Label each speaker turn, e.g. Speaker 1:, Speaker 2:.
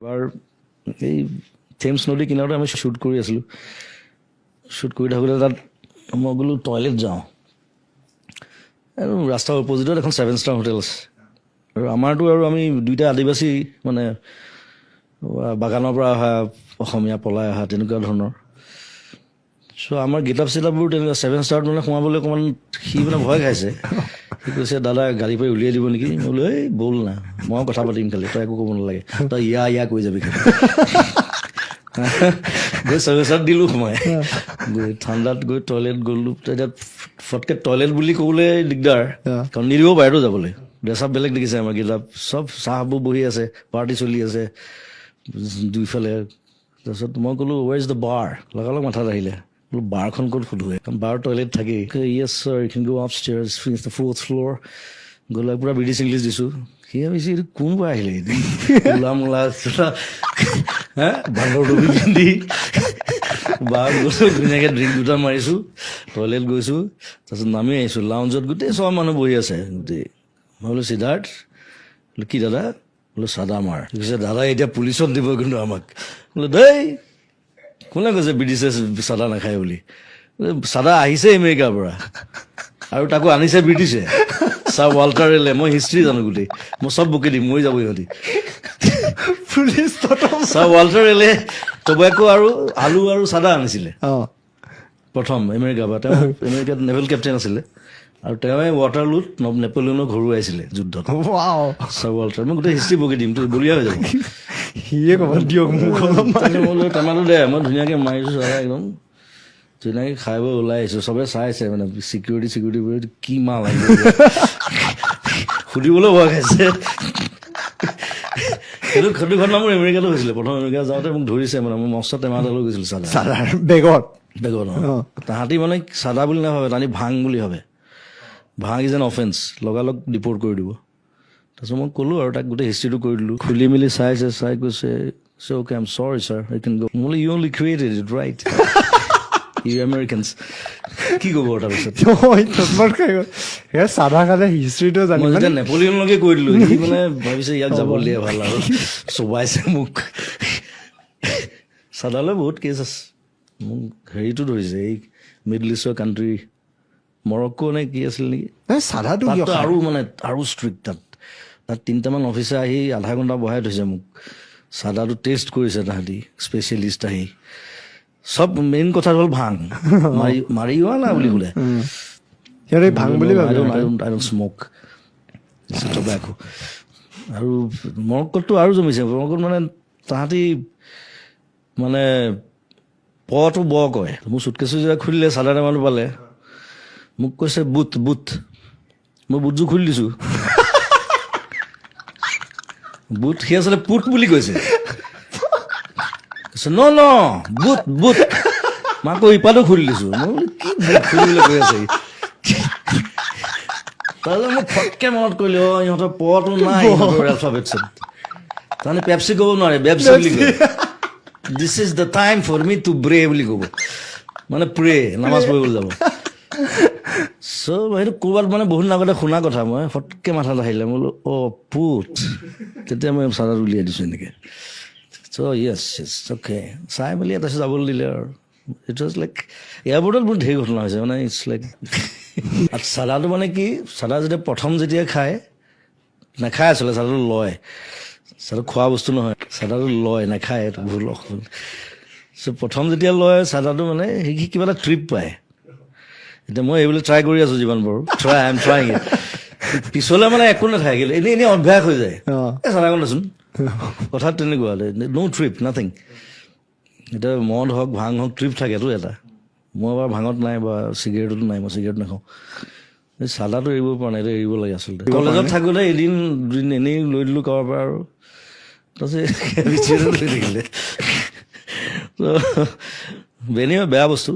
Speaker 1: এবাৰ এই থেমছ নদী কিনাৰতে আমি শ্বুট কৰি আছিলোঁ। শ্বুট কৰি থাকোঁতে তাত মই বোলো টয়লেট যাওঁ, আৰু ৰাস্তাৰ অপজিটত এখন 7 ষ্টাৰ হোটেল আছে। আৰু আমাৰতো আৰু আমি দুইটা আদিবাসী, মানে বাগানৰ পৰা অহা অসমীয়া পলাই অহা তেনেকুৱা ধৰণৰ। চ' আমাৰ গেটআপ চেটআপবোৰ তেনেকুৱা 7 ষ্টাৰত মানে সোমাবলৈ অকণমান সি মানে ভয় খাইছে। সি কৈছে দাদা গাড়ীৰ পৰা উলিয়াই দিব নেকি? মই বোলো এই ব'ল না, মই কথা পাতিম খালি, তই একো ক'ব নালাগে, তই ইয়া কৈ যাবি খালি। গৈ 7 ষ্টাৰত দিলোঁ সোমাই, গৈ ঠাণ্ডাত গৈ টয়লেট গ'লোঁ। তেতিয়া ফটকৈ টয়লেট বুলি ক'বলৈ দিগদাৰ, কাৰণ নিদিব বাহিৰতো যাবলৈ। ড্ৰেছ আপ বেলেগ দেখিছে আমাৰ গেটআপ, চব চাহবোৰ বহি আছে, পাৰ্টি চলি আছে দুইফালে। তাৰপিছত মই ক'লোঁ ৱেৰ ইজ দ্য বাৰ? লগালগ মাথাত আহিলে, বোলো বাৰখন ক'ত সোধোৱে, কাৰণ বাৰ টয়লেট থাকেই। Yes sir, you can go up stairs, finish the 4th floor. গ'লে পূৰা ব্ৰিটিছ ইংলিছ দিছোঁ। সি ভাবিছে এইটো কোনবা আহিলে, মূলা বান্দৰ টুপি পিন্ধি। বাৰ গৈছোঁ, ধুনীয়াকৈ ড্ৰিংক দুটা মাৰিছোঁ, টয়লেট গৈছোঁ, তাৰপিছত নামি আহিছোঁ। লাউঞ্জত গোটেই চব মানুহ বহি আছে গোটেই। মই বোলো সিদ্ধাৰ্থ, বোলো কি দাদা? বোলো চাদা মাৰ। কৈছে দাদা এতিয়া পুলিচত দিব কিন্তু আমাক। বোলো দেই কোনে কৈছে ব্ৰিটিছে চাদা নাখায় বুলি? চাদা আহিছে আমেৰিকাৰ পৰা, আৰু তাকো আনিছে ব্ৰিটিছে। ছাৰ ৱাল্টাৰ ৰেলে, মই হিষ্ট্ৰী জানো গোটেই, মই চব বুকি দিম, মৰি যাব ইহঁতি। ছাৰ ৱাল্টাৰ ৰেলে টবেকো আৰু আলু আৰু চাদা আনিছিলে প্ৰথম আমেৰিকাৰ পৰা। তেওঁ আমেৰিকাত নেভেল কেপ্টেইন আছিলে, আৰু তেওঁৱে ৱাটাৰলুত নেপলিয়নক হৰুৱাইছিলে যুদ্ধত। ছাৰ ৱাল্টাৰ, মই গোটেই হিষ্ট্ৰী বকি দিম, তোৰ বলিয়া হৈ যাব। টেমাটো দে, মই ধুনীয়াকৈ মাৰিছোঁ চাদা, একদম ধুনীয়াকৈ খাই বৈ ওলাই আহিছোঁ। চবে চাইছে, মানে চিকিউৰিটি কি মাল আহিব, সুধিবলৈ ভয় খাইছে। সেইটো ঘটনা মোৰ আমেৰিকাতো হৈছিলে। প্ৰথম আমেৰিকা যাওঁতে মোক ধৰিছে, মানে মই মস্ত টেমা এটা লৈ গৈছিলোঁ চাদা বেগত। তাহাঁতি মানে চাদা বুলি নাভাবে, তাহাঁতি ভাং বুলি ভাবে। ভাং ইজ এন অফেন্স, লগালগ ডিপৰ্ট কৰি দিব। তাৰপিছত মই ক'লোঁ আৰু তাক গোটেই হিষ্ট্ৰীটো কৰি দিলোঁ। খুলি মেলি চাইছে, চাই কৈছে okay I am sorry sir, I can go. মই বোলো you only created it right, you Americans. কি ক'ব তাৰপিছত?
Speaker 2: চাদা খালে হিষ্ট্ৰীটো জানি,
Speaker 1: মই যেতিয়া নেপলিয়নলৈকে কৈ দিলোঁ, সি মানে ভাবিছে ইয়াক যাব দিয়ে ভাল, আৰু চবাইছে মোক। চাদালৈ বহুত কেছ আছে। মোক হেৰিটো ধৰিছে, এই মিডল ইষ্টৰ কাণ্ট্ৰি, মৰক্কো নে কি আছিল নেকি,
Speaker 2: চাদাটো
Speaker 1: আৰু মানে আৰু ষ্ট্ৰিক্ট। তাত 3টামান অফিচাৰ আহি আধা ঘণ্টা বহাই থৈছে মোক, চাদাটো টেষ্ট কৰিছে তাহাঁতি, স্পেচিয়েলিষ্ট আহি। চব মেইন কথা হ'ল ভাং, মাৰি যোৱা না বুলি ক'লে।
Speaker 2: ভাং বুলি
Speaker 1: আই ডোন্ট স্ম'ক টবেকো। আৰু মৰক্কোততো আৰু জমিছে। মৰক্কোত মানে তাহাঁতি মানে পটো ব কয়। মোৰ চুটকেছো যেতিয়া খুলিলে, চাদা টেমাটো পালে, মোক কৈছে বুট। মই বুটযোৰ খুলি দিছোঁ। বুট, সি আচলতে পুট বুলি কৈছে। ন বুট। মই আকৌ ইপাতো খুলি দিছোঁ। মই বোলো কি বুট খুলিবলৈ কৈ আছে। তাৰপিছত মোক ফটকৈ মনত কৰিলে, ইহঁতৰ পটো নাই এলফাবেটছত। তাৰমানে পেপচি ক'ব নোৱাৰে, বেপচি বুলি কয়। This is the time for me to break বুলি ক'ব, মানে প্ৰে, নামাজ পঢ়িবলৈ যাব। চ' সেইটো ক'ৰবাত মানে বহুত আগতে শুনা কথা, মই ফটকৈ মাথাত আহিলে। মই বোলো পুট। তেতিয়া মই চাদাত উলিয়াই দিছোঁ এনেকৈ। চ' য়েছ অ'কে, চাই মেলি তাৰপিছত যাবলৈ দিলে আৰু। ইট ৱাজ লাইক, এয়াৰপৰ্টত বহুত ধেৰ ঘটনা হৈছে, মানে ইটছ লাইক। আৰু চাদাটো মানে কি, চাদা যেতিয়া খায়, নাখায় আচলতে, চাদাটো লয়। চাদাটো খোৱা বস্তু নহয়, চাদাটো লয়, নাখায়, এইটো ভুল অসুল। চ' প্ৰথম যেতিয়া লয় চাদাটো, মানে সি কিবা এটা ট্ৰিপ পায়। এতিয়া মই এইবিলাক ট্ৰাই কৰি আছোঁ যিমান পাৰোঁ, আই এম ট্ৰাইং ইট। পিছলৈ মানে একো নাথাকে, এনেই অভ্যাস হৈ যায়। এই চাদাকণ দেচোন, কথাত তেনেকুৱা, ন' ট্ৰিপ, নাথিং। এতিয়া মদ হওক, ভাং হওক, ট্ৰিপ থাকেতো এটা। মই বাৰু ভাঙত নাই, বা চিগাৰেটতো নাই, মই চিগাৰেট নাখাওঁ। এই চাদাটো এৰিব পৰা নাই, এইটো এৰিব লাগে আচলতে। কলেজত থাকোঁতে এদিন দুদিন এনেই লৈ দিলোঁ কাৰোবাৰ পৰা, আৰু তাৰপিছত লৈ থাকিলে। বেয়া বস্তু।